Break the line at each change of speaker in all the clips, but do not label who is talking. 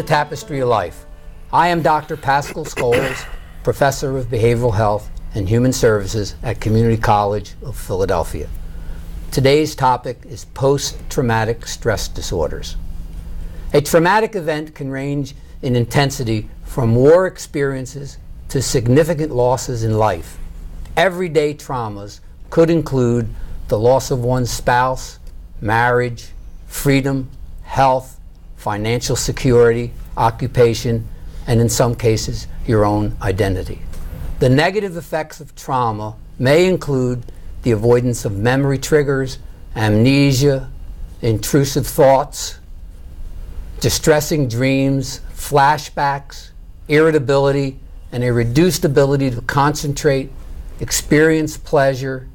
Tapestry of Life. I am Dr. Pascal Scoles, Professor of Behavioral Health and Human Services at Community College of Philadelphia. Today's topic is post-traumatic stress disorders. A traumatic event can range in intensity from war experiences to significant losses in life. Everyday traumas could include the loss of one's spouse, marriage, freedom, health, financial security, occupation, and in some cases, your own identity. The negative effects of trauma may include the avoidance of memory triggers, amnesia, intrusive thoughts, distressing dreams, flashbacks, irritability, and a reduced ability to concentrate, experience pleasure,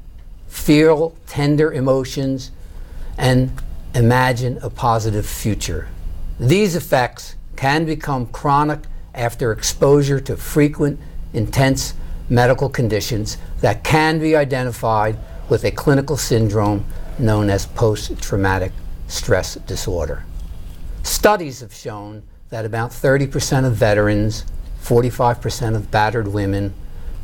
feel tender emotions, and imagine a positive future. These effects can become chronic after exposure to frequent, intense medical conditions that can be identified with a clinical syndrome known as post-traumatic stress disorder. Studies have shown that about 30% of veterans, 45% of battered women,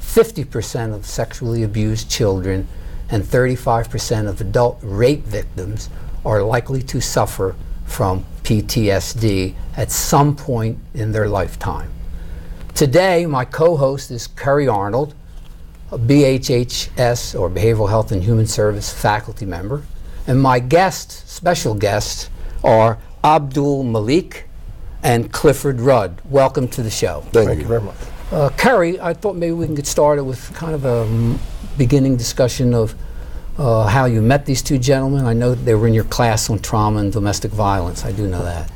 50% of sexually abused children, and 35% of adult rape victims are likely to suffer from PTSD at some point in their lifetime. Today, my co-host is Kerri Arnold, a BHHS, or Behavioral Health and Human Service faculty member, and my special guests are Abdul Malik and Clifford Rudd. Welcome to the show.
Thank you very much.
Kerri, I thought maybe we can get started with kind of a beginning discussion of how you met these two gentlemen. I know they were in your class on trauma and domestic violence. I do know that.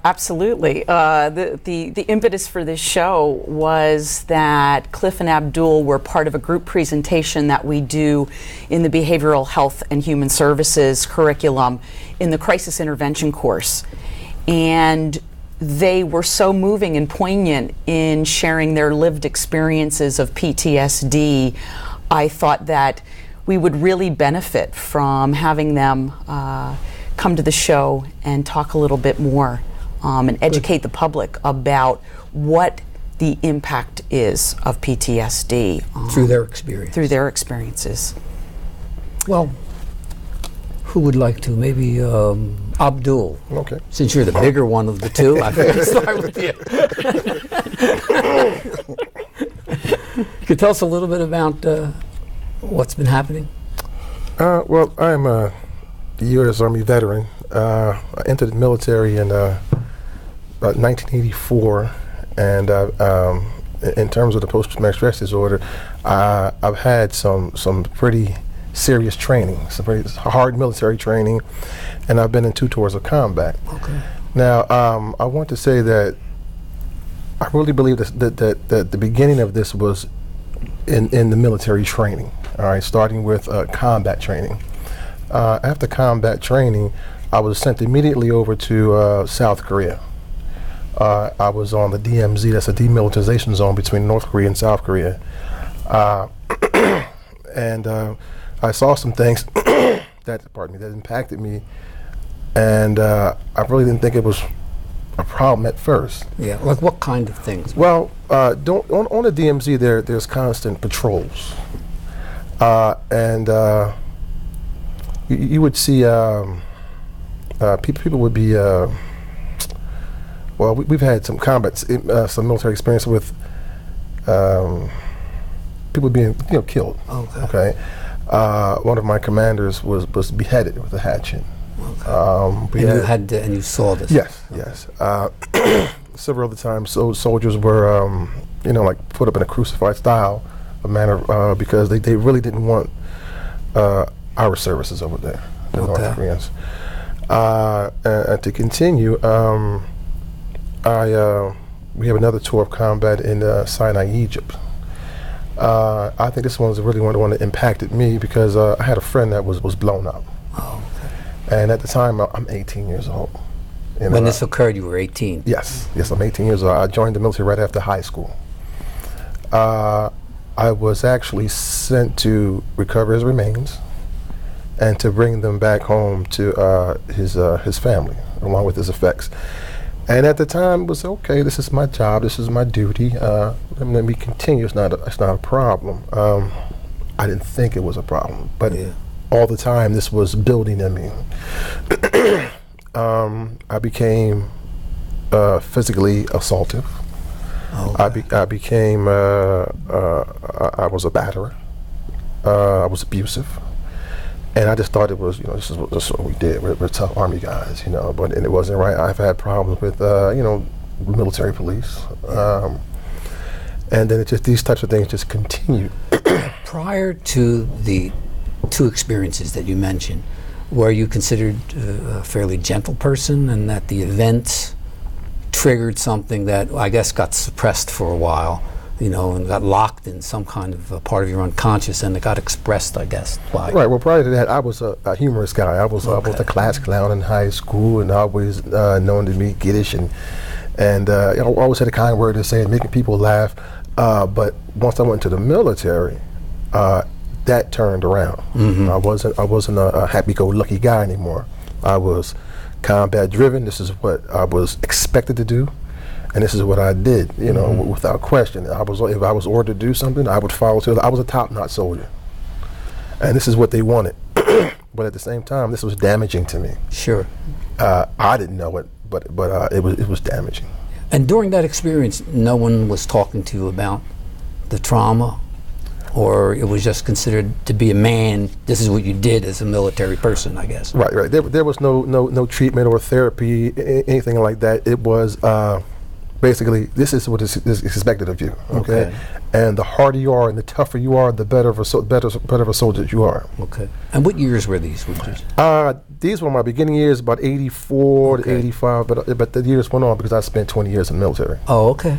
Absolutely. The impetus for this show was that Cliff and Abdul were part of a group presentation that we do in the Behavioral Health and Human Services curriculum in the crisis intervention course. And they were so moving and poignant in sharing their lived experiences of PTSD. I thought that we would really benefit from having them come to the show and talk a little bit more and educate the public about what the impact is of PTSD.
Through their experience.
Through their experiences.
Well, who would like to? Maybe Abdul.
Okay.
Since you're the bigger one of the two, I think I'll start with you. You could tell us a little bit about what's been happening?
Well, I'm a U.S. Army veteran. I entered the military in about 1984, and in terms of the post-traumatic stress disorder, I've had some pretty serious training, some pretty hard military training, and I've been in 2 tours of combat.
Okay.
Now, I want to say that I really believe that the beginning of this was in the military training. All right, starting with combat training. After combat training, I was sent immediately over to South Korea. I was on the DMZ, that's a demilitarization zone between North Korea and South Korea. And I saw some things that impacted me, and I really didn't think it was a problem at first.
Yeah, like what kind of things?
Well, on the DMZ there's constant patrols. And you would see people would be well, we've had some some military experience with people being killed. Okay. One of my commanders was beheaded with a hatchet.
Okay. And you saw this?
Yes, yes. Several other times, soldiers were like put up in a crucified style of manner because they really didn't want our services over there, the North Koreans. And to continue, we have another tour of combat in Sinai, Egypt. I think this one's really one that impacted me because I had a friend that was blown up.
Oh, okay.
And at the time, I'm 18 years old.
When this occurred, you were 18?
Yes, I'm 18 years old. I joined the military right after high school. I was actually sent to recover his remains and to bring them back home to his family, along with his effects. And at the time, it was okay. This is my job. This is my duty. Let me continue. It's not a problem. I didn't think it was a problem, but all the time, this was building in me. I became physically assaultive. Okay. I became. I was a batterer. I was abusive. And I just thought it was, this is what we did. We're tough Army guys, and it wasn't right. I've had problems with, military police. And then these types of things just continue.
Prior to the two experiences that you mentioned, were you considered a fairly gentle person, and that the events triggered something that I guess got suppressed for a while? And got locked in some kind of a part of your unconscious, and it got expressed, I guess.
Right. Well, prior to that, I was a humorous guy. I was a class clown in high school, and always known to be kiddish, and I always had a kind word to say, making people laugh. But once I went to the military, that turned around. Mm-hmm. I wasn't a happy-go-lucky guy anymore. I was combat driven. This is what I was expected to do. And this is what I did, without question. If I was ordered to do something, I would follow through. I was a top-notch soldier. And this is what they wanted. But at the same time, this was damaging to me.
Sure.
I didn't know it, but it was damaging.
And during that experience, no one was talking to you about the trauma, or it was just considered to be a man, this is what you did as a military person, I guess.
Right. There was no treatment or therapy, anything like that. It was... basically, this is what is expected of you, okay? And the harder you are and the tougher you are, the better of a soldier you are.
Okay. And what years were these?
These were my beginning years, about 84 to 85, but the years went on because I spent 20 years in the military.
Oh, okay.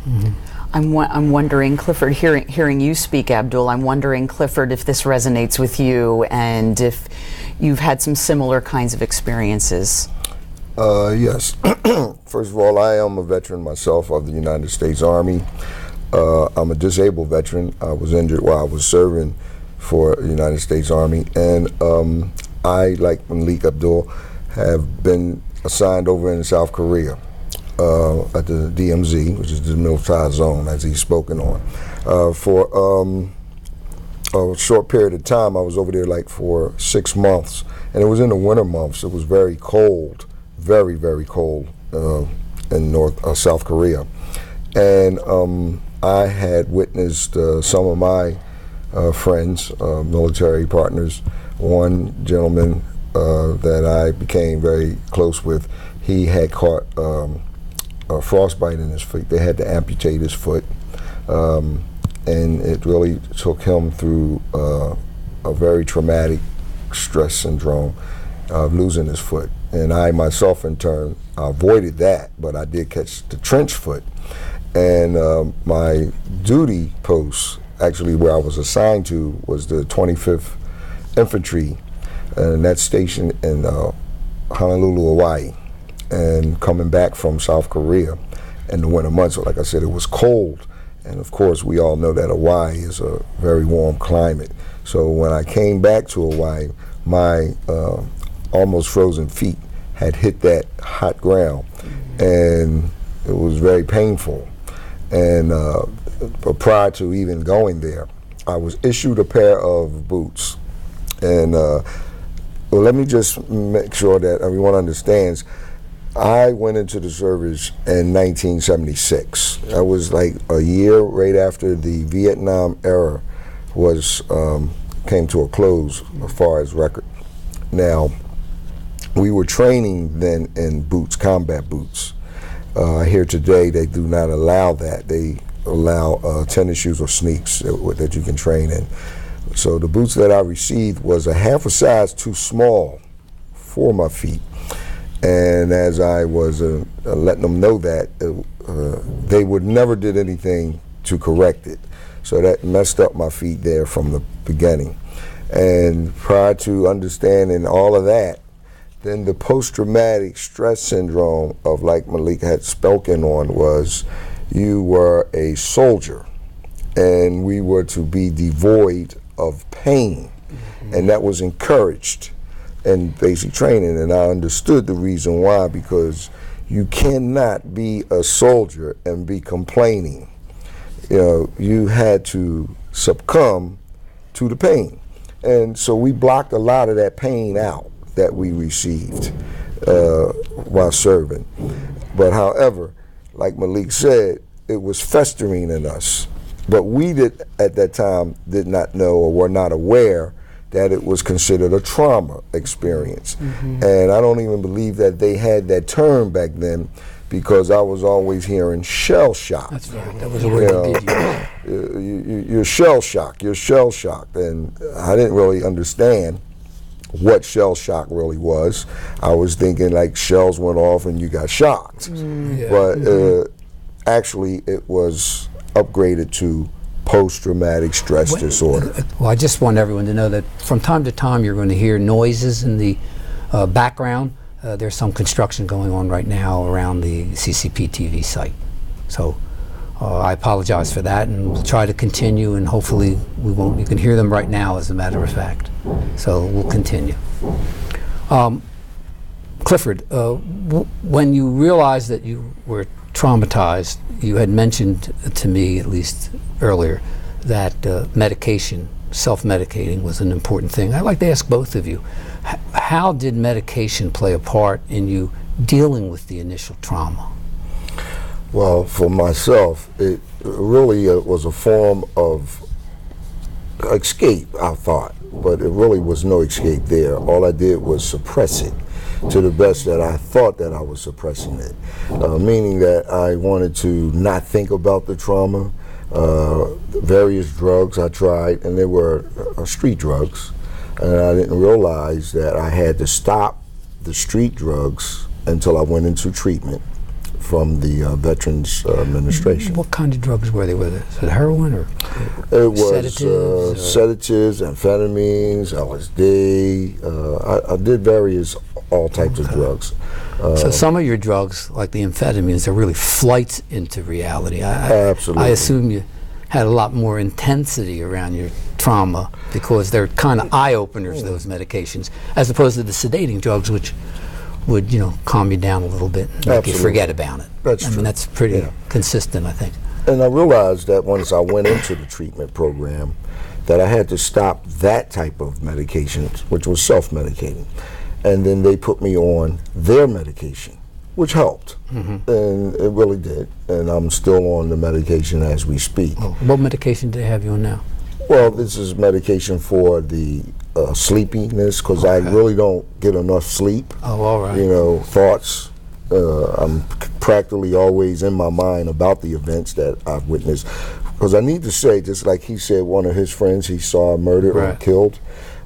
Mm-hmm. I'm wondering, Clifford, hearing you speak, Abdul, I'm wondering, Clifford, if this resonates with you and if you've had some similar kinds of experiences.
Yes. First of all, I am a veteran myself of the United States Army. I'm a disabled veteran. I was injured while I was serving for the United States Army. And I, like Malik Abdul, have been assigned over in South Korea at the DMZ, which is the militarized zone, as he's spoken on. For a short period of time, I was over there for 6 months. And it was in the winter months. It was very cold. Very, very cold in South Korea. And I had witnessed some of my friends, military partners. One gentleman that I became very close with, he had caught a frostbite in his foot. They had to amputate his foot. And it really took him through a very traumatic stress syndrome of losing his foot. And I myself, in turn, avoided that, but I did catch the trench foot. And my duty post, actually where I was assigned to, was the 25th Infantry, and that's stationed in Honolulu, Hawaii. And coming back from South Korea in the winter months, like I said, it was cold. And of course, we all know that Hawaii is a very warm climate. So when I came back to Hawaii, my almost frozen feet had hit that hot ground, and it was very painful. And prior to even going there, I was issued a pair of boots. And let me just make sure that everyone understands, I went into the service in 1976. That was like a year right after the Vietnam era came to a close as far as record. Now, we were training then in boots, combat boots. Here today, they do not allow that. They allow tennis shoes or sneaks that you can train in. So the boots that I received was a half a size too small for my feet. And as I was letting them know that, they would never did anything to correct it. So that messed up my feet there from the beginning. And prior to understanding all of that, then the post-traumatic stress syndrome of, like Malik had spoken on, was you were a soldier and we were to be devoid of pain. Mm-hmm. And that was encouraged. in basic training, and I understood the reason why, because you cannot be a soldier and be complaining. You know, you had to succumb to the pain. And so we blocked a lot of that pain out that we received while serving. But however, like Malik said, it was festering in us. But we at that time did not know or were not aware that it was considered a trauma experience. And I don't even believe that they had that term back then, because I was always hearing shell shock.
That's right. That was a word they did use.
You're shell shocked. You're shell shocked, and I didn't really understand what shell shock really was. I was thinking like shells went off and you got shocked, but actually it was upgraded to post-traumatic stress disorder.
Well, I just want everyone to know that from time to time you're going to hear noises in the background. There's some construction going on right now around the CCP TV site. So I apologize for that, and we'll try to continue, and hopefully we won't. You can hear them right now, as a matter of fact. So we'll continue. Clifford, when you realized that you were traumatized, you had mentioned to me, at least earlier, that medication, self-medicating, was an important thing. I'd like to ask both of you, how did medication play a part in you dealing with the initial trauma?
Well, for myself, it really was a form of escape, I thought, but it really was no escape there. All I did was suppress it to the best that I thought that I was suppressing it, meaning that I wanted to not think about the trauma. Various drugs I tried, and they were street drugs, and I didn't realize that I had to stop the street drugs until I went into treatment from the Veterans Administration.
What kind of drugs were they? Was it heroin or
it was
sedatives?
Sedatives, amphetamines, LSD. I did all types of drugs.
So some of your drugs, like the amphetamines, are really flights into reality.
Absolutely.
I assume you had a lot more intensity around your trauma because they're kind of eye-openers, those medications, as opposed to the sedating drugs, which would, calm you down a little bit and make you forget about it.
That's true.
I mean, that's pretty consistent, I think.
And I realized that once I went into the treatment program, that I had to stop that type of medication, which was self-medicating. And then they put me on their medication, which helped. And it really did. And I'm still on the medication as we speak.
Oh, what medication do they have you on now?
Well, this is medication for the sleepiness, because I really don't get enough sleep.
Oh, all right.
Thoughts. I'm practically always in my mind about the events that I've witnessed. Because I need to say, just like he said, one of his friends he saw murdered or killed.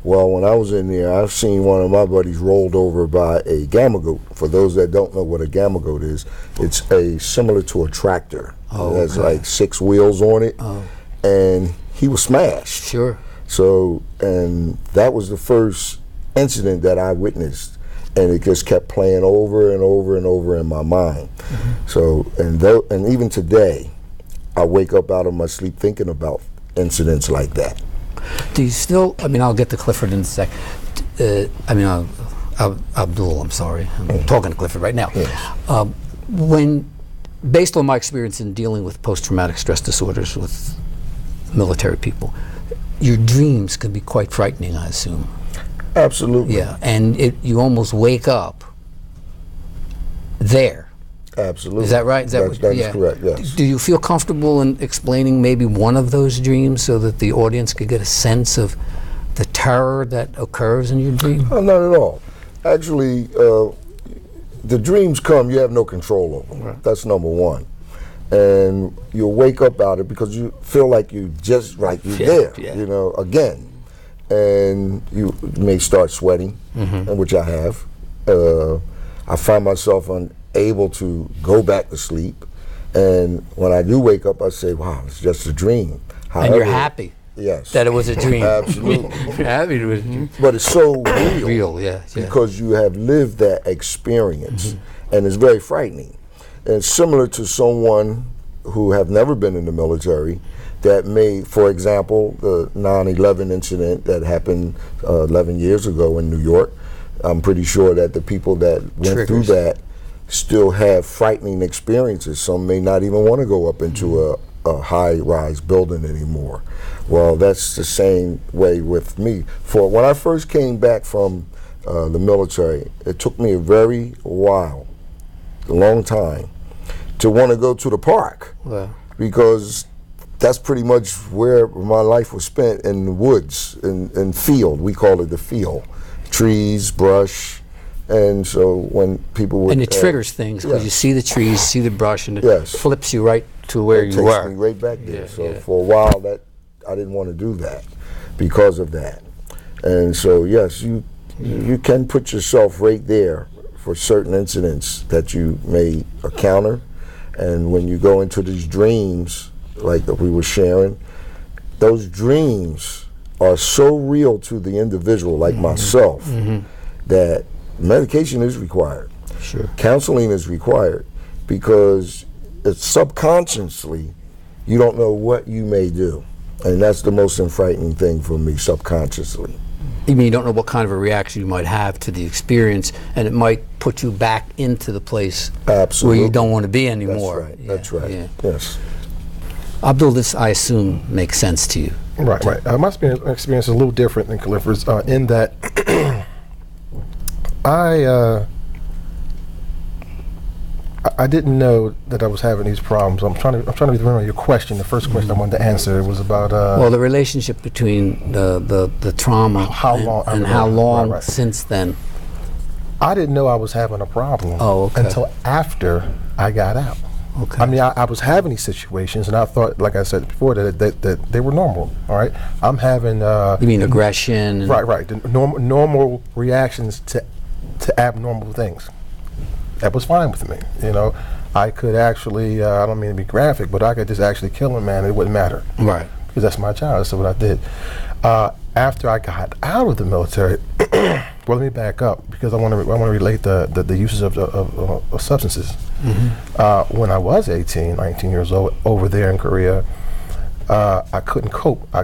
Well, when I was in there, I've seen one of my buddies rolled over by a gamma goat. For those that don't know what a gamma goat is, it's similar to a tractor. It has like 6 wheels on it, and he was smashed.
Sure.
So, and that was the first incident that I witnessed, and it just kept playing over and over and over in my mind. So, and even today, I wake up out of my sleep thinking about incidents like that.
Do you still, I'll get to Clifford in a sec. Abdul, I'm sorry. I'm talking to Clifford right now. Based on my experience in dealing with post-traumatic stress disorders with military people, your dreams can be quite frightening, I assume.
Absolutely.
Yeah, and you almost wake up there.
Absolutely.
Is that right?
That is correct, yes.
Do you feel comfortable in explaining maybe one of those dreams so that the audience could get a sense of the terror that occurs in your dream?
Oh, not at all. Actually, the dreams come, you have no control over them. Right. That's number one. And you'll wake up out of it because you feel like you're there, again. And you may start sweating, which I have. I find myself unable to go back to sleep. And when I do wake up, I say, wow, it's just a dream.
However, and you're happy that it was a dream.
Absolutely.
You're happy it was a dream.
But it's so real.
Real, yeah.
Because you have lived that experience. And it's very frightening. And similar to someone who have never been in the military, that may, for example, the 9/11 incident that happened 11 years ago in New York, I'm pretty sure that the people that went through that still have frightening experiences. Some may not even want to go up into a high-rise building anymore. Well, that's the same way with me. For when I first came back from the military, it took me a very while, a long time, to want to go to the park.
Wow.
Because that's pretty much where my life was spent, in the woods, in field. We call it the field. Trees, brush, and so when people would...
And it triggers things, because you see the trees, see the brush, and it flips you right to where you were.
It takes me right back there. So for a while, that I didn't want to do that because of that. And so yes, you can put yourself right there for certain incidents that you may encounter. And when you go into these dreams, like that we were sharing, those dreams are so real to the individual, like myself, that medication is required.
Sure.
Counseling is required, because it's subconsciously, you don't know what you may do. And that's the most frightening thing for me, subconsciously.
You mean you don't know what kind of a reaction you might have to the experience, and it might put you back into the place
Absolutely.
where you don't want to be anymore.
That's right. That's right. Yes.
Abdul, this, I assume, makes sense to you.
Right, right. My experience is a little different than Khalifa's in that I didn't know that I was having these problems. I'm trying to remember your question. The first question I wanted to answer was about
well, the relationship between the trauma and how long since then.
I didn't know I was having a problem until after I got out.
Okay.
I mean, I was having these situations, and I thought, like I said before, that they were normal. All right, I'm having.
You mean aggression?
Right. The normal reactions to abnormal things. That was fine with me. You know, I could actually. I don't mean to be graphic, but I could just actually kill a man. It wouldn't matter.
Right.
Because that's my child. That's what I did. After I got out of the military, well, let me back up, because I want to relate the uses of substances. When I was 18, 19 years old, over there in Korea, I couldn't cope. I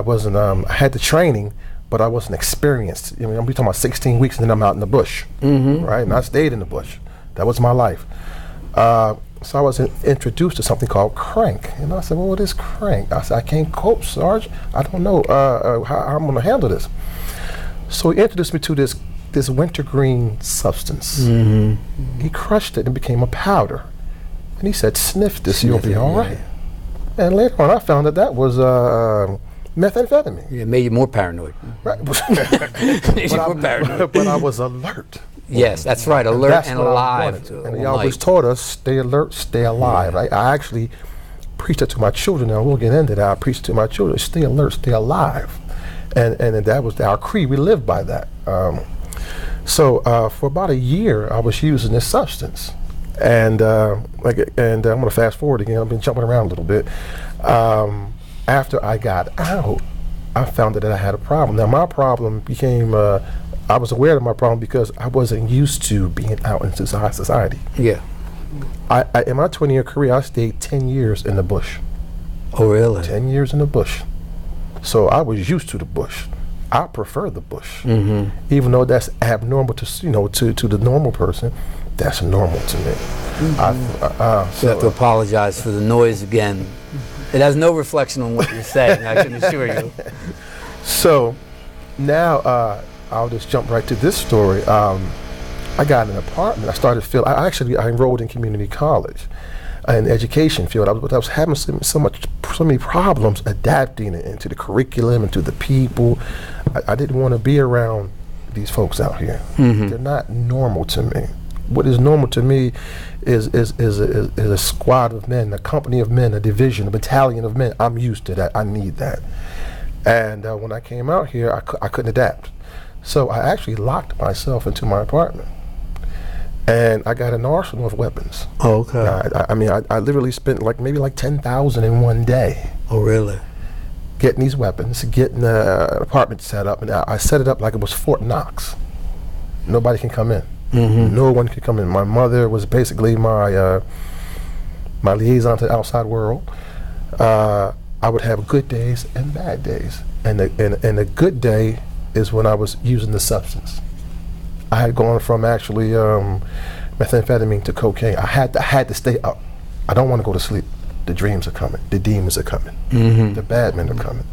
wasn't. I had the training, but I wasn't experienced. I mean, I'm talking about 16 weeks, and then I'm out in the bush, right? And I stayed in the bush. That was my life. So I was introduced to something called crank. And I said, well, what is crank? I said, I can't cope, Sarge. I don't know how I'm going to handle this. So he introduced me to this wintergreen substance. He crushed it and became a powder. And he said, sniff this, you'll be all right. And later on, I found that was methamphetamine.
Yeah, it made you more paranoid.
Right.
Made you more paranoid.
But I was alert.
Yes, that's right. Alert and alive.
And he always taught us, stay alert, stay alive. I actually preached it to my children. Now we'll get into that. I preached to my children, stay alert, stay alive. And that was our creed. We lived by that. So for about a year, I was using this substance. And I'm going to fast forward again. I've been jumping around a little bit. After I got out, I found that I had a problem. Now my problem became, I was aware of my problem because I wasn't used to being out in society.
Yeah.
In my 20-year career, I stayed 10 years in the bush.
Oh, really?
10 years in the bush. So I was used to the bush. I prefer the bush. Even though that's abnormal to the normal person, that's normal to me.
You have to apologize for the noise again. It has no reflection on what you're saying, I can assure you.
So now I'll just jump right to this story. I got an apartment. I enrolled in community college in the education field. I was having so many problems adapting into the curriculum and to the people. I didn't want to be around these folks out here. They're not normal to me. What is normal to me is a squad of men, a company of men, a division, a battalion of men. I'm used to that. I need that. And when I came out here, I couldn't adapt. So I actually locked myself into my apartment. And I got an arsenal of weapons.
Oh, okay.
I literally spent maybe $10,000 in one day.
Oh, really?
Getting these weapons, getting an apartment set up, and I set it up like it was Fort Knox. Nobody can come in. No one could come in. My mother was basically my liaison to the outside world. I would have good days and bad days, and the good day is when I was using the substance. I had gone from actually methamphetamine to cocaine. I had to stay up. I don't want to go to sleep. The dreams are coming. The demons are coming. The bad men are coming.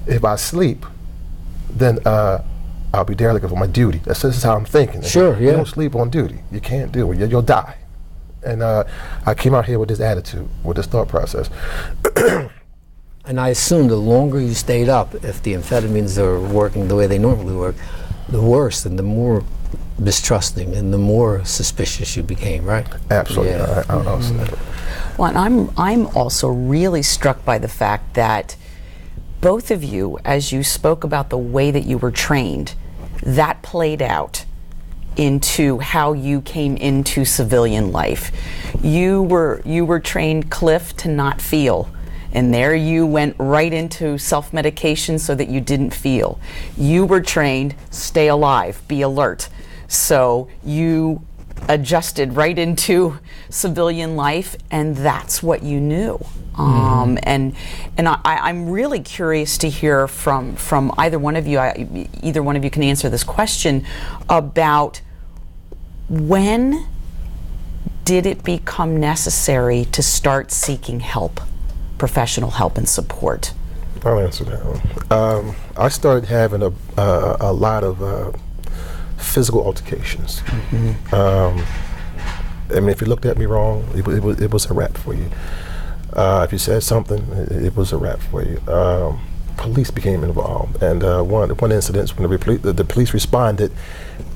If I sleep, then I'll be derelict of my duty. This is how I'm thinking.
Sure,
You don't sleep on duty. You can't do it. You'll die. And I came out here with this attitude, with this thought process.
And I assume the longer you stayed up, if the amphetamines are working the way they normally work, the worse and the more mistrusting and the more suspicious you became, right?
Absolutely.
Yeah.
I'll say that.
Well, and I'm also really struck by the fact that both of you, as you spoke about the way that you were trained, that played out into how you came into civilian life. You were trained, Cliff, to not feel. And there you went right into self-medication so that you didn't feel. You were trained, stay alive, be alert. So you adjusted right into civilian life, and that's what you knew. And I'm really curious to hear from either one of you. Either one of you can answer this question about when did it become necessary to start seeking help, professional help and support?
I'll answer that one. I started having a lot of physical altercations. I mean, if you looked at me wrong, it was a wrap for you. If you said something, it was a wrap for you. Police became involved, and one incident when the police responded,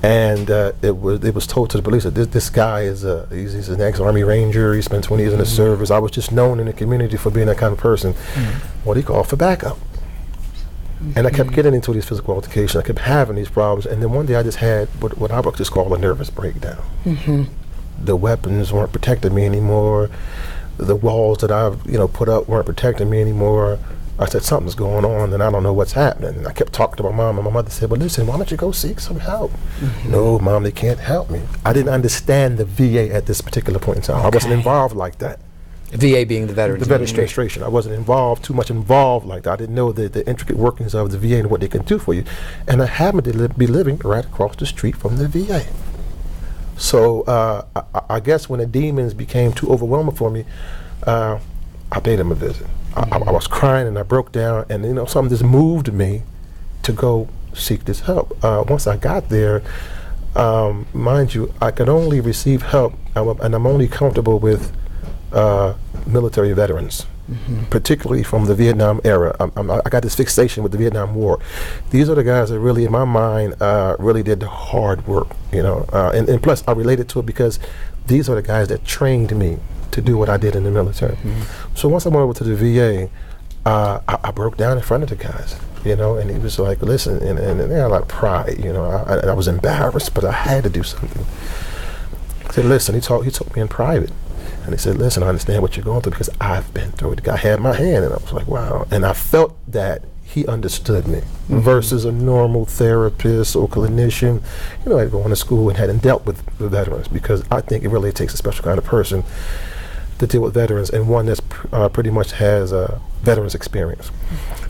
and it was told to the police that this guy is he's an ex-Army Ranger. He spent 20 years in the service. I was just known in the community for being that kind of person. Well, he called for backup, and I kept getting into these physical altercations. I kept having these problems, and then one day I just had what I would just call a nervous breakdown. The weapons weren't protecting me anymore. The walls that I put up weren't protecting me anymore. I said, something's going on and I don't know what's happening. And I kept talking to my mom, and my mother said, well, listen, why don't you go seek some help? No, Mom, they can't help me. I didn't understand the VA at this particular point in time. I wasn't involved like that.
VA being the Veterans
Administration. I wasn't too much involved like that. I didn't know the intricate workings of the VA and what they can do for you. And I happened to be living right across the street from the VA. So I guess when the demons became too overwhelming for me, I paid them a visit. I was crying and I broke down, and something just moved me to go seek this help. Once I got there, mind you, I could only receive help, and I'm only comfortable with military veterans, particularly from the Vietnam era. I got this fixation with the Vietnam War. These are the guys that really, in my mind, really did the hard work, and plus I related to it because these are the guys that trained me to do what I did in the military. So once I went over to the VA, I broke down in front of the guys, and he was like, listen, and they had a lot of pride, I was embarrassed, but I had to do something. I said, listen, he told me in private, and he said, listen, I understand what you're going through because I've been through it. The guy had my hand, and I was like, wow. And I felt that he understood me versus a normal therapist or clinician, I'd gone to school and hadn't dealt with the veterans, because I think it really takes a special kind of person to deal with veterans, and one that's pretty much has a veterans experience.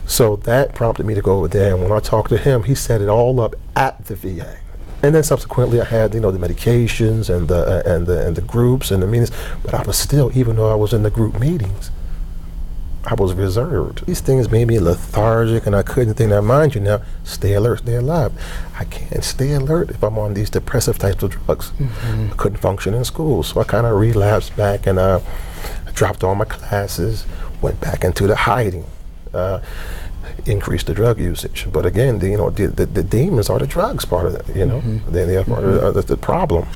So that prompted me to go over there, and when I talked to him, he set it all up at the VA. And then subsequently I had, the medications and the groups and the meetings, but I was still, even though I was in the group meetings, I was reserved. These things made me lethargic, and I couldn't think. Now, mind you, now, stay alert, stay alive. I can't stay alert if I'm on these depressive types of drugs. I couldn't function in school, so I kind of relapsed back, and I dropped all my classes, went back into the hiding, increased the drug usage. But again, the demons are the drugs part of it. They are part of the problem.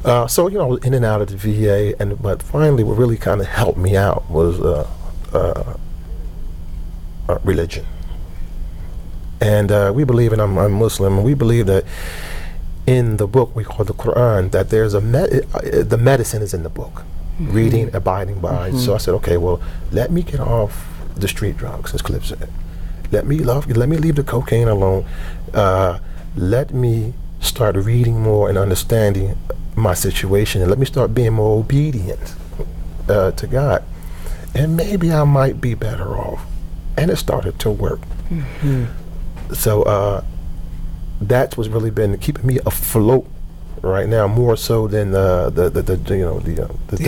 So I was in and out of the VA, but finally, what really kind of helped me out was religion. And we believe, and I'm Muslim, and we believe that in the book we call the Quran, that there's the medicine is in the book. Reading, abiding by. So I said, okay, well, let me get off the street drugs, as Cliff said. Let me leave the cocaine alone. Let me start reading more and understanding my situation, and let me start being more obedient to God. And maybe I might be better off. And it started to work. So that's what's really been keeping me afloat right now, more so than the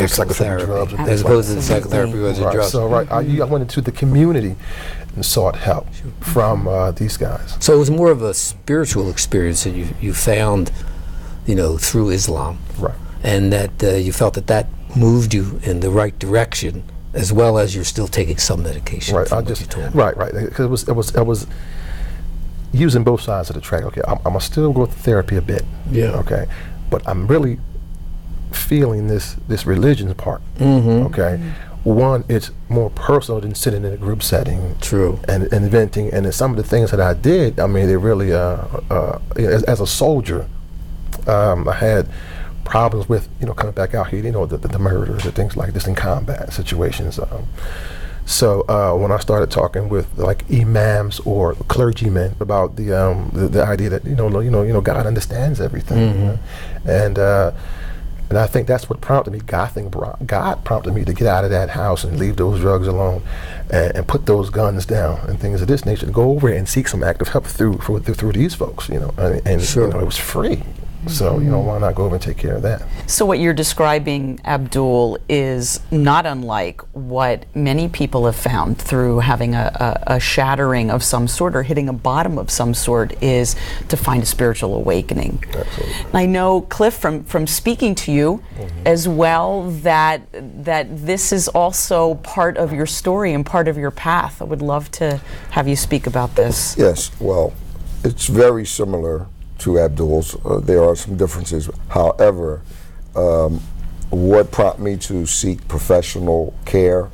psychotherapy drugs and
as
things
opposed
like
to the psychotherapy was
that.
drugs.
So I went into the community and sought help from these guys.
So it was more of a spiritual experience that you found, through Islam,
Right.
and that you felt that moved you in the right direction, as well as you're still taking some medication.
Right.
from what you told me.
Right. Because it was using both sides of the track. Okay, I'm gonna still go to therapy a bit.
Yeah.
Okay, but I'm really feeling this religion part.
Mm-hmm.
Okay, one, it's more personal than sitting in a group setting.
True.
And venting. And then some of the things that I did, I mean, they really, as a soldier, I had problems with, coming back out here, the murders and things like this in combat situations. So when I started talking with like imams or clergymen about the idea that God understands everything, and I think that's what prompted me. God prompted me to get out of that house and leave those drugs alone, and put those guns down and things of this nature. To go over and seek some active help through these folks, and
Sure.
it was free. So, why not go over and take care of that?
So what you're describing, Abdul, is not unlike what many people have found through having a shattering of some sort or hitting a bottom of some sort, is to find a spiritual awakening.
Absolutely.
And I know, Cliff, from speaking to you as well, that this is also part of your story and part of your path. I would love to have you speak about this.
Yes, well, it's very similar to Abdul's. There are some differences. However, what prompted me to seek professional care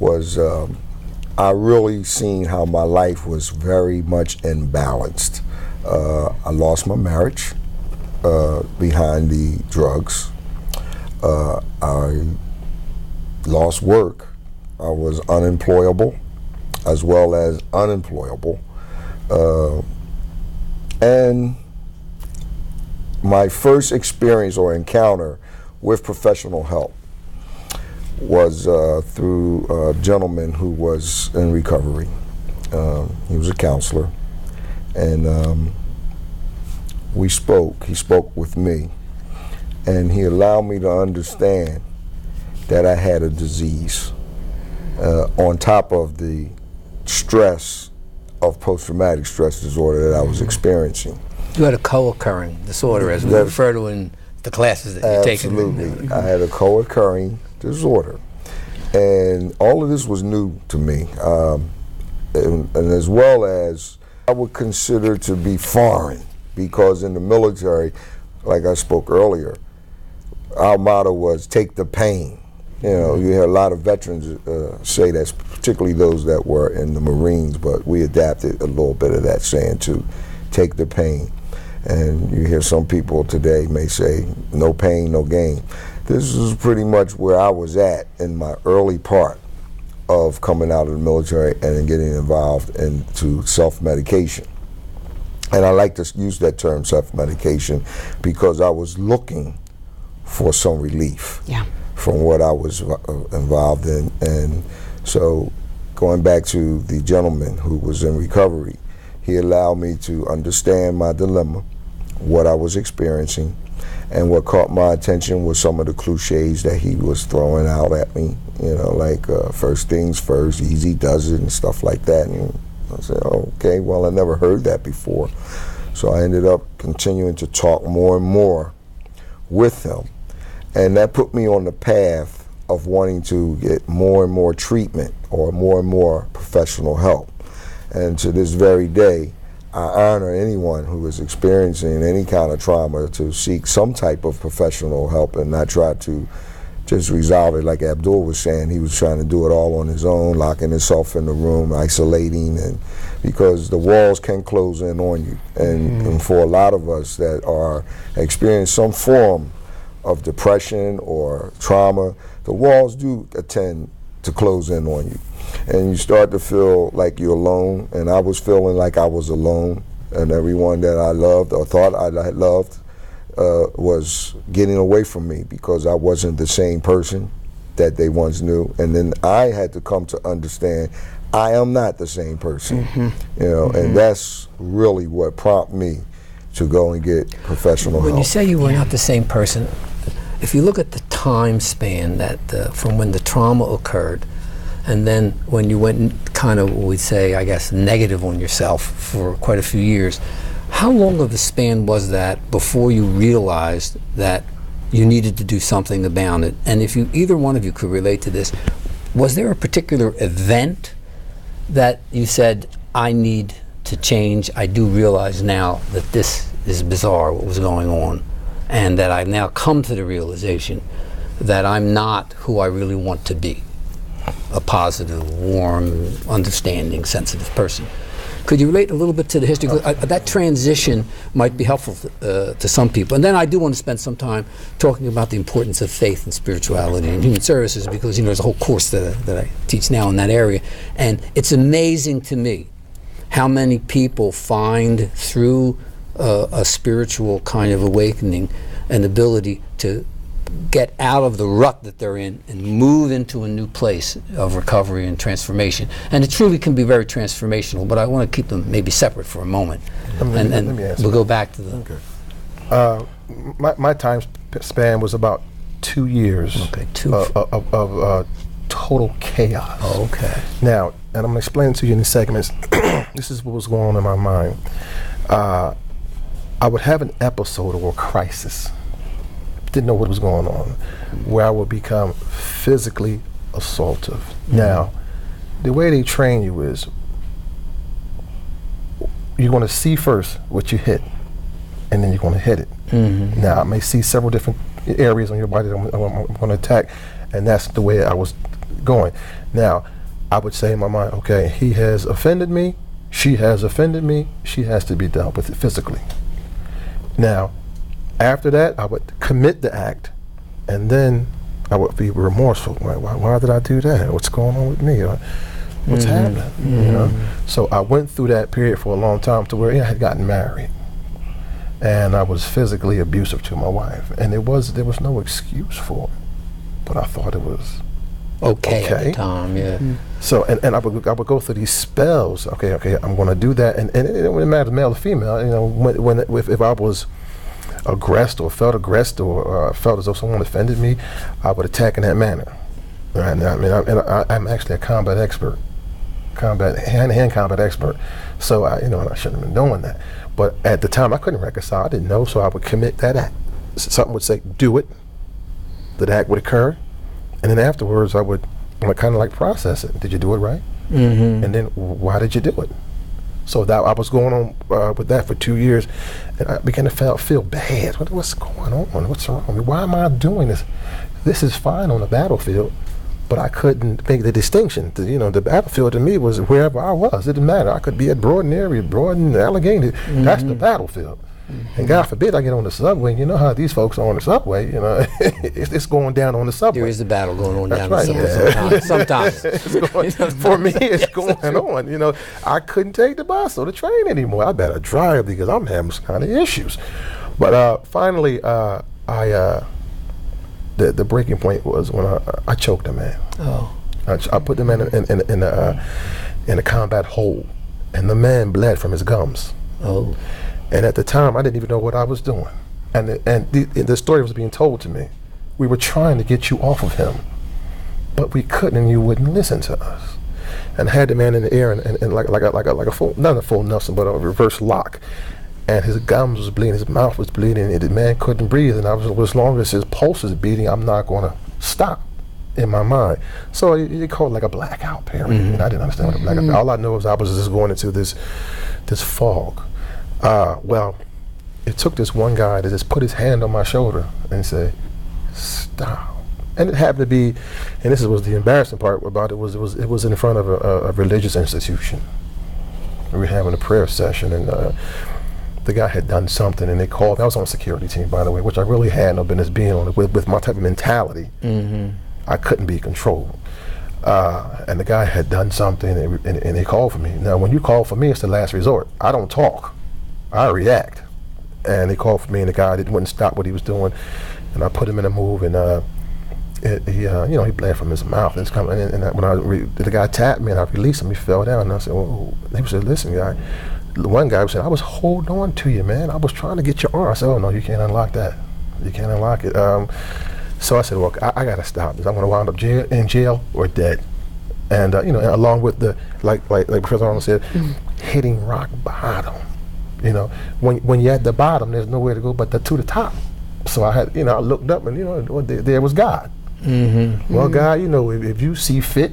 was I really seen how my life was very much imbalanced. I lost my marriage behind the drugs. I lost work. I was unemployable as well as unemployable. And my first experience or encounter with professional help was through a gentleman who was in recovery. He was a counselor, and we spoke. He spoke with me, and he allowed me to understand that I had a disease on top of the stress of post-traumatic stress disorder that I was experiencing.
You had a co-occurring disorder, as we refer to in the classes that you're taking.
Absolutely. I had a co-occurring disorder. And all of this was new to me. And as well as I would consider to be foreign, because in the military, like I spoke earlier, our motto was take the pain. You hear a lot of veterans say that, particularly those that were in the Marines, but we adapted a little bit of that saying to take the pain. And you hear some people today may say, no pain, no gain. This is pretty much where I was at in my early part of coming out of the military and getting involved into self-medication. And I like to use that term, self-medication, because I was looking for some relief from what I was involved in. And so going back to the gentleman who was in recovery, he allowed me to understand my dilemma, what I was experiencing, and what caught my attention was some of the cliches that he was throwing out at me, like first things first, easy does it, and stuff like that. And I said, okay, well, I never heard that before. So I ended up continuing to talk more and more with him, and that put me on the path of wanting to get more and more treatment or more professional help. And to this very day, I honor anyone who is experiencing any kind of trauma to seek some type of professional help and not try to just resolve it like Abdul was saying. He was trying to do it all on his own, locking himself in the room, isolating, and because the walls can close in on you. And for a lot of us that are experiencing some form of depression or trauma, the walls do tend to close in on you. And you start to feel like you're alone, and I was feeling like I was alone, and everyone that I loved or thought I loved was getting away from me because I wasn't the same person that they once knew. And then I had to come to understand I am not the same person, and that's really what prompted me to go and get professional help.
When you say you were not the same person, if you look at the time span that from when the trauma occurred, and then when you went kind of, we'd say, I guess, negative on yourself for quite a few years, how long of a span was that before you realized that you needed to do something about it? And if you, either one of you could relate to this, was there a particular event that you said, I need to change? I do realize now that this is bizarre, what was going on, and that I've now come to the realization that I'm not who I really want to be, a positive, warm, understanding, sensitive person. Could you relate a little bit to the history? That transition might be helpful to some people. And then I do want to spend some time talking about the importance of faith and spirituality and human services, because there's a whole course that I teach now in that area. And it's amazing to me how many people find through a spiritual kind of awakening an ability to get out of the rut that they're in and move into a new place of recovery and transformation. And it truly can be very transformational, but I want to keep them maybe separate for a moment.
Let me answer.
We'll go back to the...
Okay. My time span was about 2 years of total chaos.
Oh, okay.
Now, and I'm going to explain to you in these segments, this is what was going on in my mind. I would have an episode or a crisis, didn't know what was going on, where I would become physically assaultive. Now, the way they train you is you're going to see first what you hit, and then you're going to hit it. Now, I may see several different areas on your body that I'm going to attack, and that's the way I was going. Now, I would say in my mind, okay, he has offended me, she has offended me, she has to be dealt with it physically. Now, after that, I would commit the act, and then I would be remorseful. Why did I do that? What's going on with me? What's happening? You know? So I went through that period for a long time to where I had gotten married, and I was physically abusive to my wife, and there was no excuse for it, but I thought it was
okay at the time. Yeah.
So and I would go through these spells. Okay, I'm going to do that, and it wouldn't matter male or female. You know, if I was aggressed or felt aggressed or felt as though someone offended me, I would attack in that manner. And I mean, I'm actually a combat expert, hand combat expert. So I shouldn't have been doing that. But at the time, I couldn't reconcile. I didn't know, so I would commit that act. Something would say, "Do it." That act would occur, and then afterwards, I would kind of like process it. Did you do it right? And then why did you do it? So that I was going on with that for 2 years, and I began to feel bad. What's going on? What's wrong with me? Why am I doing this? This is fine on the battlefield, but I couldn't make the distinction. The battlefield to me was wherever I was. It didn't matter. I could be at Broad and Allegheny. That's the battlefield. And God forbid I get on the subway, and you know how these folks are on the subway, it's going down on the subway.
There is a battle going on down
right.
the subway sometimes.
For me, it's going on. I couldn't take the bus or the train anymore. I better drive because I'm having some kind of issues. But finally, the breaking point was when I choked a man.
Oh.
I put the man in a combat hold, and the man bled from his gums.
Oh.
And at the time, I didn't even know what I was doing. And the story was being told to me. We were trying to get you off of him, but we couldn't, and you wouldn't listen to us. And I had the man in the air, and like a full, not a full Nelson, but a reverse lock. And his gums was bleeding, his mouth was bleeding, and the man couldn't breathe. And as long as his pulse is beating, I'm not going to stop in my mind. So you call it like a blackout period. And I didn't understand what a blackout. All I know was I was just going into this fog. Well, it took this one guy to just put his hand on my shoulder and say, "Stop." And it happened to be, and this was the embarrassing part about it was in front of a religious institution. We were having a prayer session, and the guy had done something, and they called. I was on a security team, by the way, which I really had no business being on. With my type of mentality, I couldn't be controlled. And the guy had done something, and they called for me. Now, when you call for me, it's the last resort. I don't talk. I react. And they called for me, and the guy wouldn't stop what he was doing, and I put him in a move, and he bled from his mouth. And when the guy tapped me, and I released him, he fell down, and I said, "Oh." He said, "Listen, guy, one guy was saying, I was holding on to you, man. I was trying to get your arm. I said, oh no, you can't unlock that. You can't unlock it. So I said, well, I got to stop this. I'm going to wind up in jail or dead. And along with the like Professor Arnold said, hitting rock bottom. When you're at the bottom, there's nowhere to go but to the top. So I had, I looked up and there was God. Well, God, if you see fit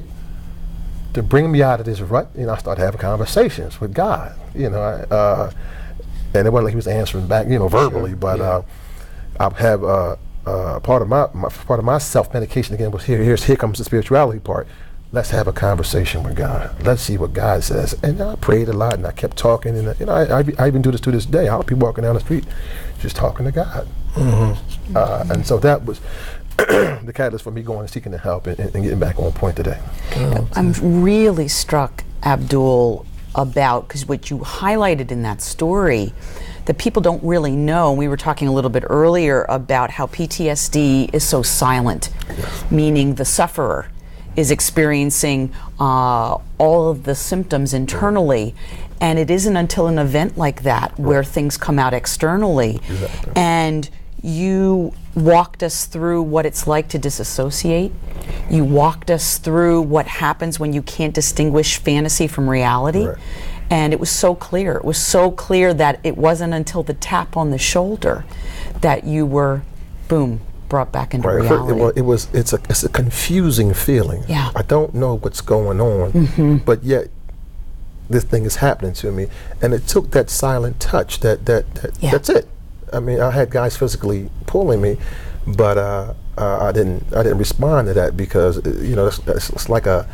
to bring me out of this rut, I started having conversations with God. And it wasn't like he was answering back, verbally, sure. But I have part of my self-medication again was here comes the spirituality part. Let's have a conversation with God. Let's see what God says. And I prayed a lot, and I kept talking. And I even do this to this day. I'll be walking down the street, just talking to God. And so that was the catalyst for me going and seeking the help and getting back on point today.
I'm really struck, Abdul, about because what you highlighted in that story that people don't really know. We were talking a little bit earlier about how PTSD is so silent, meaning the sufferer is experiencing all of the symptoms internally, and it isn't until an event like that where things come out externally. Exactly. And you walked us through what it's like to disassociate. You walked us through what happens when you can't distinguish fantasy from reality. Right. And it was so clear. It was so clear that it wasn't until the tap on the shoulder that you were, boom, brought back into reality. It's a confusing feeling. Yeah.
I don't know what's going on, but yet this thing is happening to me. And it took that silent touch. That's it. I mean, I had guys physically pulling me, but I didn't respond to that because it's like an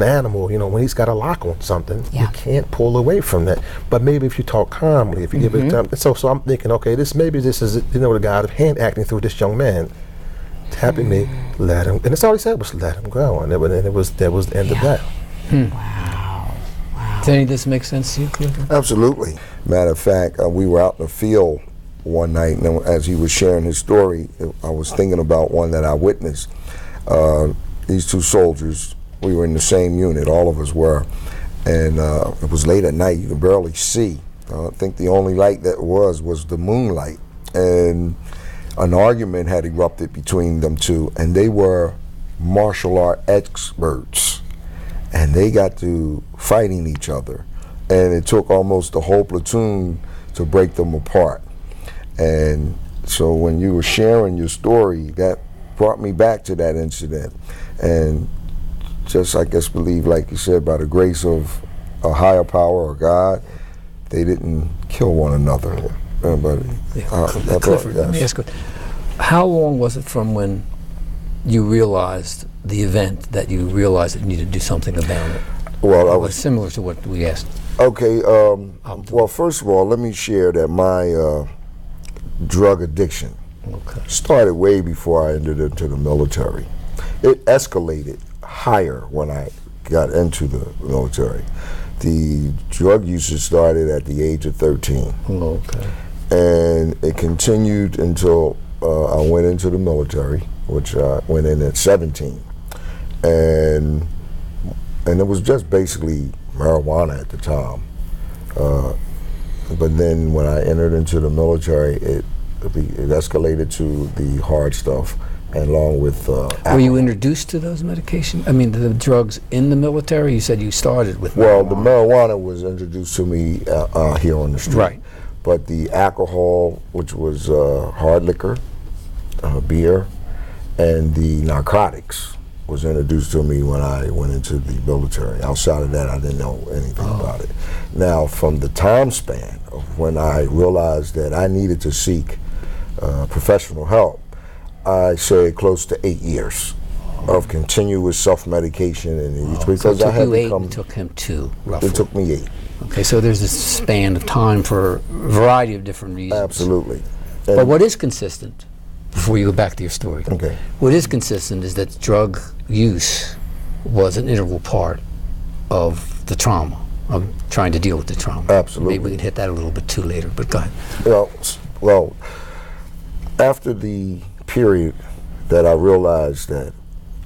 animal. When he's got a lock on something, you can't pull away from that. But maybe if you talk calmly, if you give it time. So I'm thinking, okay, this is the God of hand acting through this young man, tapping me, let him. And that's all he said was let him go, and that was the end of that.
Wow.
Does any of this make sense to you, Clifford?
Absolutely. Matter of fact, we were out in the field one night, and as he was sharing his story, I was thinking about one that I witnessed. These two soldiers, we were in the same unit, all of us were, and it was late at night, you could barely see. I think the only light that was the moonlight, and an argument had erupted between them two, and they were martial art experts, and they got to fighting each other, and it took almost the whole platoon to break them apart. And so when you were sharing your story, that brought me back to that incident. And just, I guess, believe, like you said, by the grace of a higher power or God, they didn't kill one another.
Clifford, let me ask you, how long was it from when you realized the event that you realized that you needed to do something about it?
Well,
it was similar to what we asked.
Okay, well, first of all, let me share that my drug addiction started way before I entered into the military. It escalated higher when I got into the military. The drug usage started at the age of 13. And it continued until I went into the military, which I went in at 17. And it was just basically marijuana at the time. But then when I entered into the military, it escalated to the hard stuff, and along with
Were you introduced to those medications? I mean, the drugs in the military? You said you started with
Well, the marijuana was introduced to me here on the street.
Right.
But the alcohol, which was hard liquor, beer, and the narcotics was introduced to me when I went into the military. Outside of that, I didn't know anything about it. Now, from the time span of when I realized that I needed to seek professional help, I say close to 8 years of continuous self-medication, and because
so it took
I had
you 8,
become.
it took him 2, roughly.
It took me 8.
Okay, so there's this span of time for a variety of different reasons.
Absolutely.
But what is consistent, before you go back to your story, what is consistent is that drug use was an integral part of the trauma, of trying to deal with the trauma.
Absolutely.
Maybe we can hit that a little bit too later, but go ahead.
Well, after the period that I realized that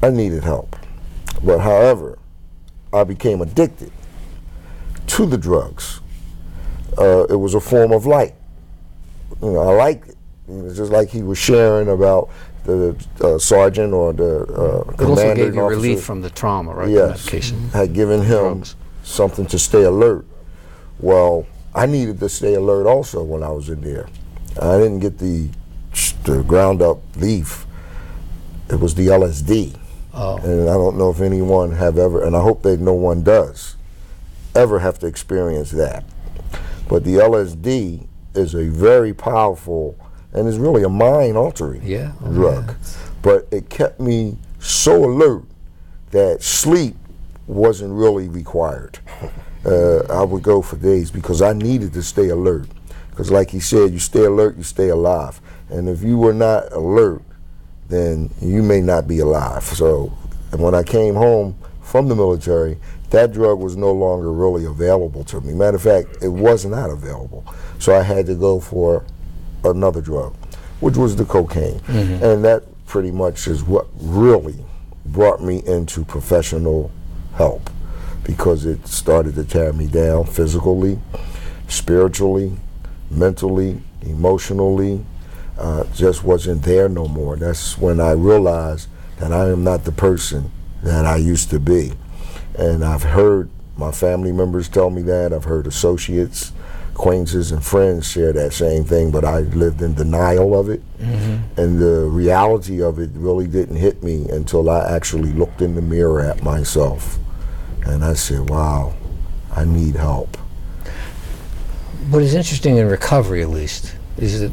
I needed help, but however, I became addicted to the drugs. it was a form of light. You know, I liked it. You know, just like he was sharing about the sergeant or the
It also gave you
officer.
relief from the trauma, right?
Yes,
The medication.
had given him
Drugs.
something to stay alert. Well, I needed to stay alert also when I was in there. I didn't get the ground up leaf. It was the LSD.
Oh.
And I don't know if anyone have ever, and I hope that no one does, ever have to experience that. But the LSD is a very powerful, and is really a mind-altering
Yeah. Oh,
drug.
yeah.
But it kept me so alert that sleep wasn't really required. I would go for days because I needed to stay alert. Because like he said, you stay alert, you stay alive. And if you were not alert, then you may not be alive. So and when I came home from the military, that drug was no longer really available to me. Matter of fact, it was not available. So I had to go for another drug, which was the cocaine.
Mm-hmm.
And that pretty much is what really brought me into professional help, because it started to tear me down physically, spiritually, mentally, emotionally. Just wasn't there no more. That's when I realized that I am not the person that I used to be. And I've heard my family members tell me that. I've heard associates, acquaintances, and friends share that same thing, but I lived in denial of it. Mm-hmm. And the reality of it really didn't hit me until I actually looked in the mirror at myself. And I said, wow, I need help.
What is interesting in recovery, at least, is that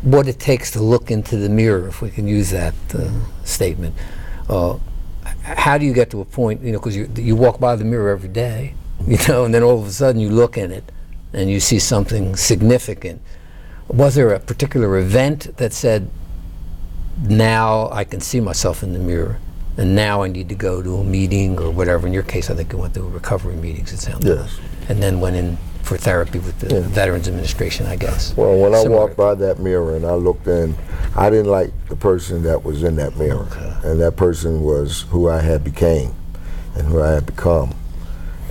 what it takes to look into the mirror, if we can use that statement. How do you get to a point, you know, because you walk by the mirror every day, you know, and then all of a sudden you look in it and you see something significant. Was there a particular event that said, now I can see myself in the mirror, and now I need to go to a meeting or whatever? In your case, I think you went to recovery meetings, it sounded
Yes.
like. And then went in for therapy with the Veterans Administration, I guess.
Well, when I
Similar.
walked by that mirror and I looked in, I didn't like the person that was in that mirror.
Okay.
And that person was who I had became and who I had become.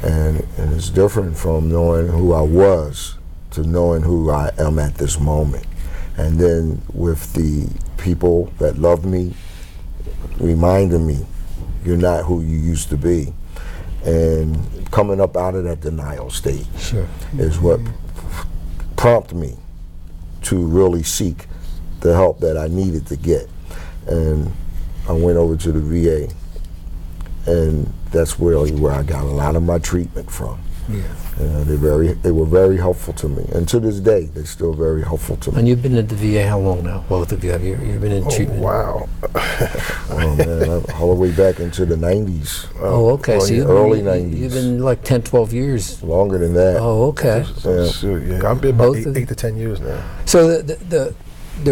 And it's different from knowing who I was to knowing who I am at this moment. And then with the people that love me, reminding me, you're not who you used to be. And coming up out of that denial state is what prompted me to really seek the help that I needed to get. And I went over to the VA, and that's really where I got a lot of my treatment from.
Yeah.
They were very helpful to me, and to this day, they're still very helpful to me.
And you've been at the VA how long now? Both of you have. You've been in treatment.
Wow.
Oh man, all the way back into the 90s.
Oh, okay. So
early 90s.
You've been like 10, 12 years.
Longer than that.
Oh, okay.
Yeah, I've been about
Both of
8 to 10 years now.
So the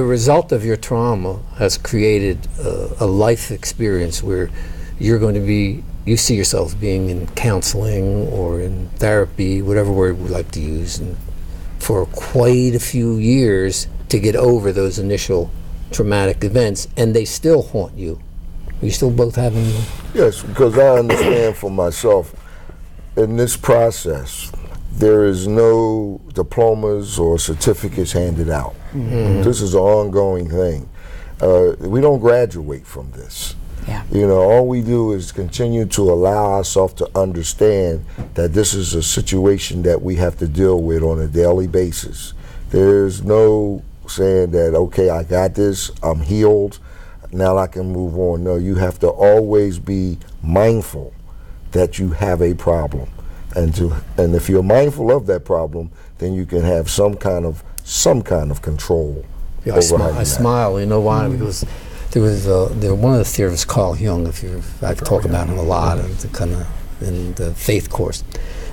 result of your trauma has created a life experience where you're going to be, you see yourself being in counseling or in therapy, whatever word we like to use, and for quite a few years to get over those initial traumatic events, and they still haunt you. Are you still both having?
Yes, because I understand for myself, in this process, there is no diplomas or certificates handed out. Mm-hmm. This is an ongoing thing. We don't graduate from this.
Yeah.
You know, all we do is continue to allow ourselves to understand that this is a situation that we have to deal with on a daily basis. There's no saying that, okay, I got this, I'm healed, now I can move on. No, you have to always be mindful that you have a problem. And if you're mindful of that problem, then you can have some kind of control
Yeah,
over how you
I
act.
smile. You know why? Because there was one of the theorists, Carl Jung. I've talked about him a lot, in the faith course.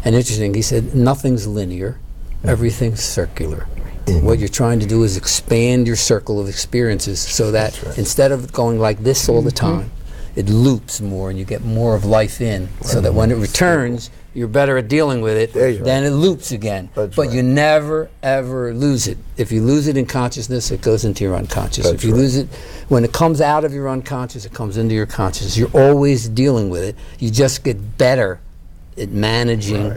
And interesting, he said nothing's linear, everything's circular. Mm-hmm. What you're trying to do is expand your circle of experiences so that instead of going like this all the time, it loops more and you get more of life in, so that when it returns, you're better at dealing with it, then it loops again. But you never, ever lose it. If you lose it in consciousness, it goes into your unconscious. If you lose it, when it comes out of your unconscious, it comes into your conscious. You're always dealing with it. You just get better at managing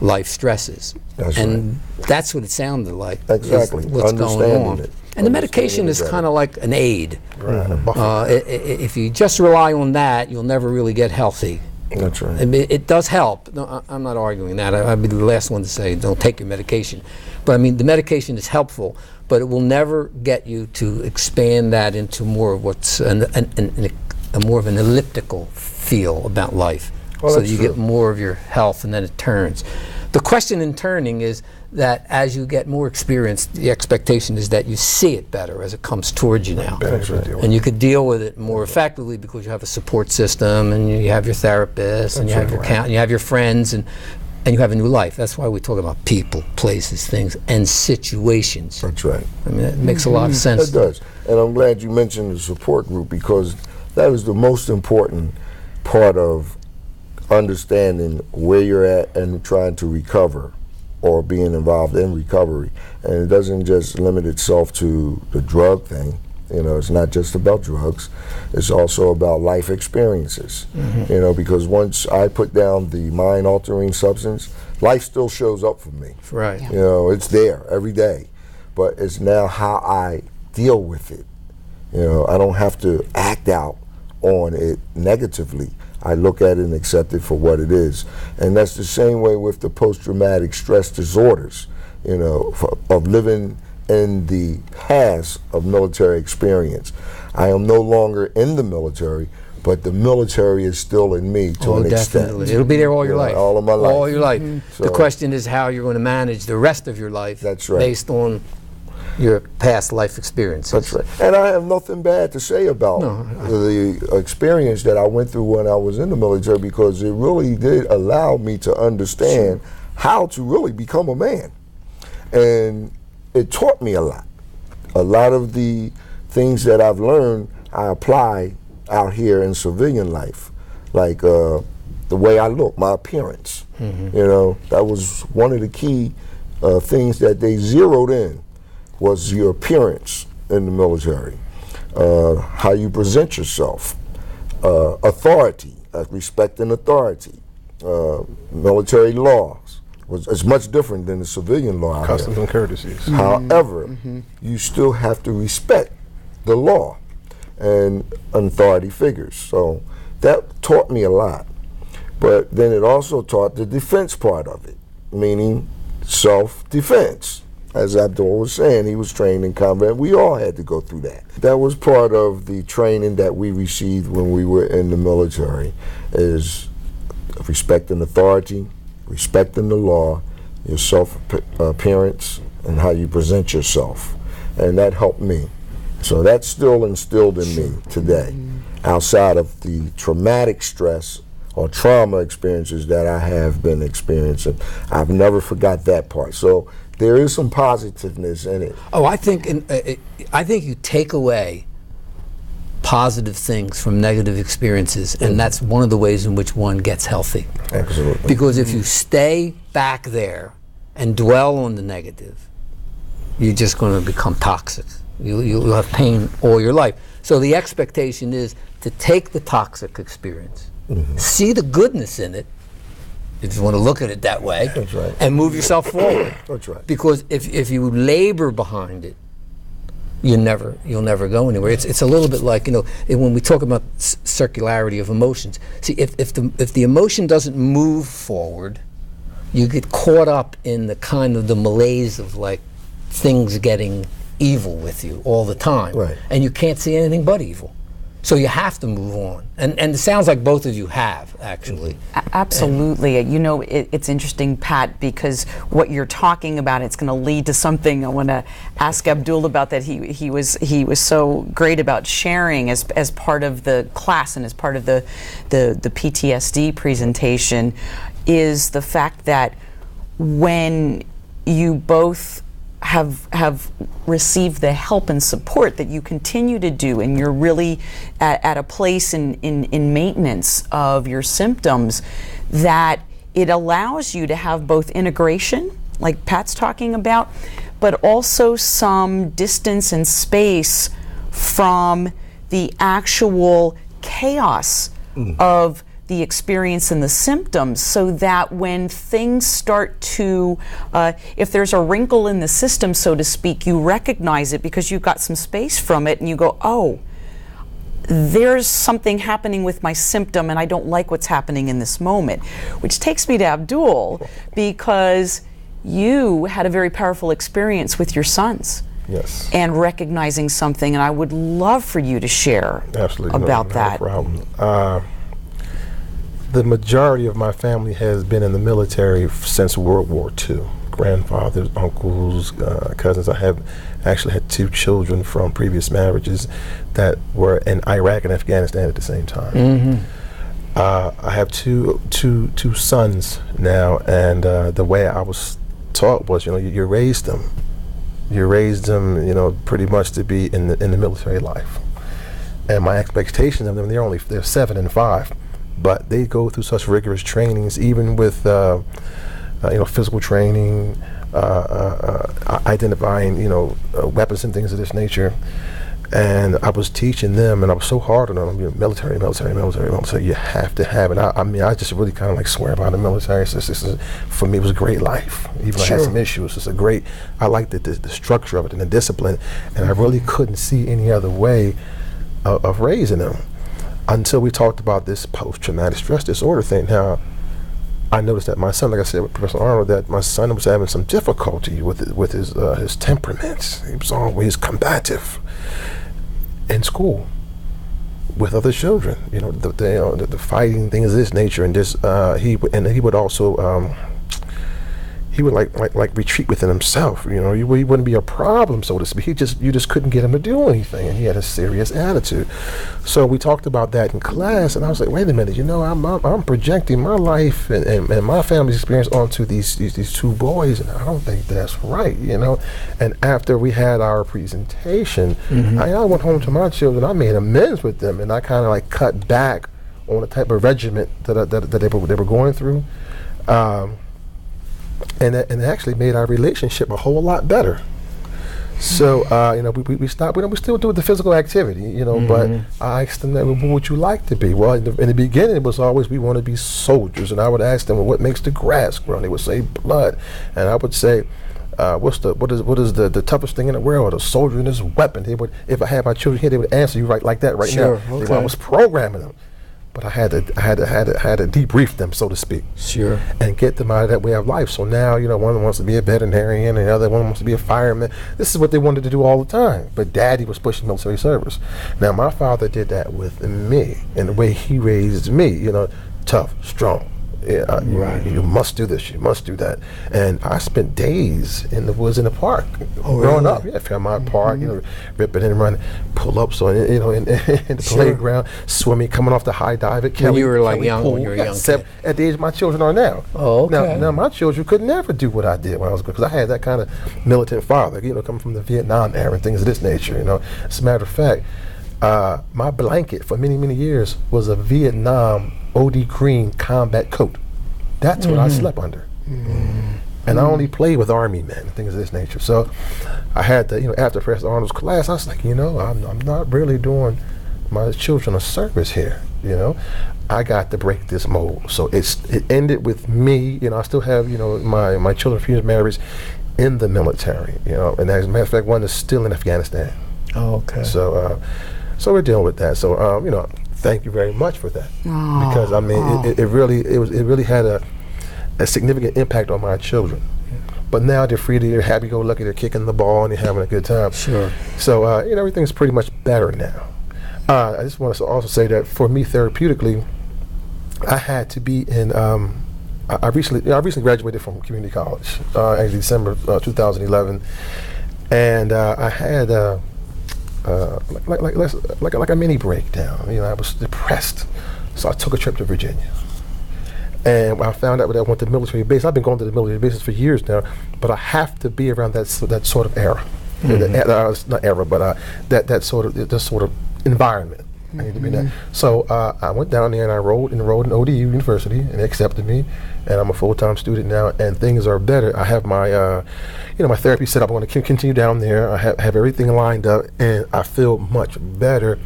life stresses. And that's what it sounded like.
Exactly.
What's going on.
It.
And the medication is kind of like an aid.
Right, a buffer.
If you just rely on that, you'll never really get healthy.
That's right.
I mean, it does help. No, I'm not arguing that. I'd be the last one to say don't take your medication. But I mean, the medication is helpful, but it will never get you to expand that into more of what's a more of an elliptical feel about life.
Well,
so
that's
you
true.
get more of your health and then it turns. The question in turning is that as you get more experience, the expectation is that you see it better as it comes towards you now.
That's right.
And you could deal with it more effectively because you have a support system and you have your therapist and you have your and you have your friends and you have a new life. That's why we talk about people, places, things, and situations.
That's right.
I mean, it makes a lot of sense.
It does. And I'm glad you mentioned the support group because that is the most important part of understanding where you're at and trying to recover or being involved in recovery. And it doesn't just limit itself to the drug thing. You know, it's not just about drugs. It's also about life experiences. You know, because once I put down the mind-altering substance, life still shows up for me.
Right.
You know, it's there every day. But it's now how I deal with it. You know, I don't have to act out on it negatively. I look at it and accept it for what it is. And that's the same way with the post-traumatic stress disorders, you know, of living in the past of military experience. I am no longer in the military, but the military is still in me to an
Definitely.
extent.
It'll be there all your life.
All of my life.
All your life.
So,
the question is how you're going to manage the rest of your life.
That's right.
Based on your past life experiences.
That's right. And I have nothing bad to say about the experience that I went through when I was in the military because it really did allow me to understand how to really become a man. And it taught me a lot. A lot of the things that I've learned, I apply out here in civilian life. Like the way I look, my appearance. You know, that was one of the key things that they zeroed in. Was your appearance in the military, how you present yourself, authority, respecting authority, military laws. It's much different than the civilian law.
Customs and courtesies.
However, you still have to respect the law and authority figures. So that taught me a lot. But then it also taught the defense part of it, meaning self-defense. As Abdul was saying, he was trained in combat. We all had to go through that. That was part of the training that we received when we were in the military, is respecting authority, respecting the law, your self-appearance, and how you present yourself. And that helped me. So that's still instilled in me today, outside of the traumatic stress or trauma experiences that I have been experiencing. I've never forgot that part. So there is some positiveness in it.
Oh, I think you take away positive things from negative experiences, and that's one of the ways in which one gets healthy.
Absolutely.
Because if you stay back there and dwell on the negative, you're just going to become toxic. You'll have pain all your life. So the expectation is to take the toxic experience, see the goodness in it, if you want to look at it that way,
That's right.
and move yourself forward.
That's right.
Because if you labor behind it, you'll never go anywhere. It's a little bit like, you know, when we talk about circularity of emotions. See, if the emotion doesn't move forward, you get caught up in the kind of the malaise of like things getting evil with you all the time,
Right.
and you can't see anything but evil. So you have to move on, and it sounds like both of you have actually.
Absolutely. You know, it's interesting, Pat, because what you're talking about, it's going to lead to something I want to ask Abdul about. That he was so great about sharing as part of the class and as part of the PTSD presentation, is the fact that when you both have received the help and support that you continue to do, and you're really at a place in maintenance of your symptoms, that it allows you to have both integration, like Pat's talking about, but also some distance and space from the actual chaos of the experience and the symptoms, so that when things start to, if there's a wrinkle in the system, so to speak, you recognize it because you've got some space from it and you go, oh, there's something happening with my symptom and I don't like what's happening in this moment. Which takes me to Abdul, because you had a very powerful experience with your sons.
Yes.
And recognizing something, and I would love for you to share about that.
No problem. The majority of my family has been in the military since World War II. Grandfathers, uncles, cousins. I have actually had 2 children from previous marriages that were in Iraq and Afghanistan at the same time.
Mm-hmm.
I have two sons now, and the way I was taught was, you raised them. You raised them, pretty much to be in the military life. And my expectations of them, they're 7 and 5, but they go through such rigorous trainings, even with physical training, identifying weapons and things of this nature. And I was teaching them, and I was so hard on them. Military. You have to have it. I just really kind of swear by the military. So for me, it was a great life. Even though I had some issues, it's a great. I liked the structure of it and the discipline, and I really couldn't see any other way of raising them until we talked about this post-traumatic stress disorder thing. Now, I noticed that my son, like I said with Professor Arnold, that my son was having some difficulty with his temperament. He was always combative in school with other children, the fighting things of this nature, and he would also he would like retreat within himself. He wouldn't be a problem, so to speak. You just couldn't get him to do anything, and he had a serious attitude. So we talked about that in class, and I was like, wait a minute, I'm projecting my life and my family's experience onto these 2 boys, and I don't think that's right, And after we had our presentation, I went home to my children. I made amends with them, and I kind of cut back on the type of regiment that they were going through. And it actually made our relationship a whole lot better. So, we stopped. We still do the physical activity, but I asked them, what would you like to be? Well, in the beginning, it was always, we want to be soldiers. And I would ask them, well, what makes the grass grow? And they would say, blood. And I would say, what is the toughest thing in the world? A soldier and his weapon. If I had my children here, they would answer you like that right now.
Okay.
I was programming them. But I had to debrief them, so to speak.
Sure.
And get them out of that way of life. So now, one wants to be a veterinarian, and the other one wants to be a fireman. This is what they wanted to do all the time. But Daddy was pushing military service. Now, my father did that with me, and the way he raised me, tough, strong. Right. You must do this, you must do that. And I spent days in the woods in the park growing up. Yeah, Fairmont Park, ripping and running, pull ups on, in the playground, swimming, coming off the high dive at Kelly.
When you were
Kelly
young,
pool.
when you were young.
At the age my children are now.
Oh, okay.
Now my children could never do what I did when I was good, because I had that kind of militant father, coming from the Vietnam era and things of this nature. As a matter of fact, my blanket for many, many years was a Vietnam OD green combat coat. That's what I slept under. And I only played with Army men and things of this nature. So I had to, after Professor Arnold's class, I was like, I'm not really doing my children a service here. I got to break this mold. So it ended with me. I still have, my children, future marriages in the military. And as a matter of fact, one is still in Afghanistan.
Oh, okay.
So we're dealing with that. So thank you very much for that, because it really had a significant impact on my children. But now they're free, they're happy-go-lucky, they're kicking the ball and they're having a good time. Sure. So everything's pretty much better now. I just want to also say that for me, therapeutically, I had to be in. I recently graduated from community college, actually December 2011, and I had. Like a mini breakdown. I was depressed, so I took a trip to Virginia, and I found out that I went to the military base. I've been going to the military bases for years now, but I have to be around that sort of era. Not era, but that sort of environment. I need to be that. So I went down there and I enrolled in ODU University, and they accepted me, and I'm a full-time student now, and things are better. I have my, my therapy set up. I want to continue down there. I have everything lined up, and I feel much better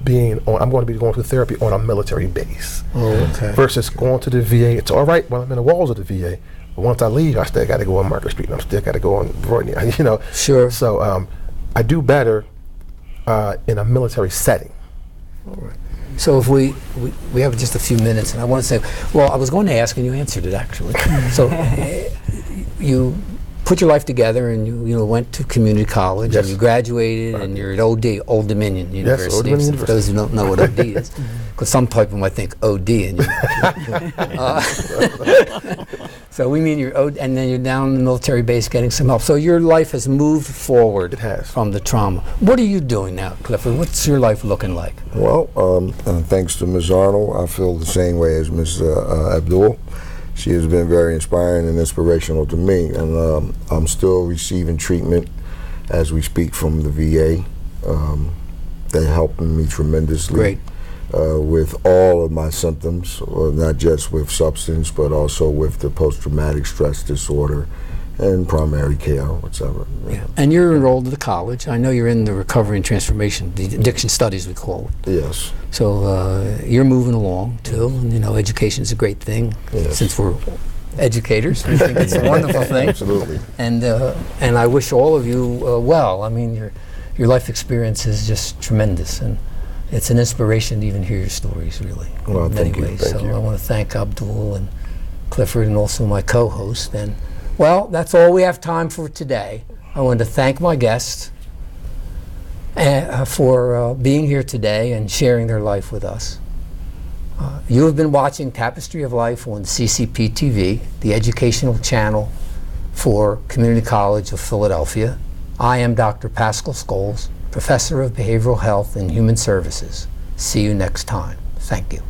I'm going to be going to therapy on a military base. Versus going to the VA. It's all right when I'm in the walls of the VA, but once I leave, I still got to go on Market Street, and I'm still got to go on Rodney,
Sure.
So I do better in a military setting.
All right. So if we have just a few minutes, and I want to say, well, I was going to ask, and you answered it actually. So you put your life together, and you went to community college,
Yes.
and you graduated, and you're at Old Dominion University.
Old Dominion
For those who don't know what OD is, because some people might think OD, and so we mean you're and then you're down in the military base getting some help. So your life has moved forward.
It has.
From the trauma. What are you doing now, Clifford? What's your life looking like?
Well, thanks to Ms. Arnold, I feel the same way as Ms. Abdul. She has been very inspiring and inspirational to me, and I'm still receiving treatment as we speak from the VA. They're helping me tremendously.
Great.
With all of my symptoms, not just with substance, but also with the post-traumatic stress disorder and primary care, whatever.
Yeah. And you're enrolled at the college. I know you're in the recovery and transformation, the addiction studies we call it.
Yes.
So you're moving along too, and education is a great thing.
Yes.
Since we're educators, we think it's a wonderful thing.
Absolutely.
And I wish all of you well. I mean, your life experience is just tremendous, and it's an inspiration to even hear your stories, really,
Well,
in many
thank you.
ways.
Thank
So
you.
I want to thank Abdul and Clifford, and also my co-host. And well, that's all we have time for today. I want to thank my guests for being here today and sharing their life with us. You have been watching Tapestry of Life on CCP TV, the educational channel for Community College of Philadelphia. I am Dr. Pascal Scoles, Professor of Behavioral Health and Human Services. See you next time. Thank you.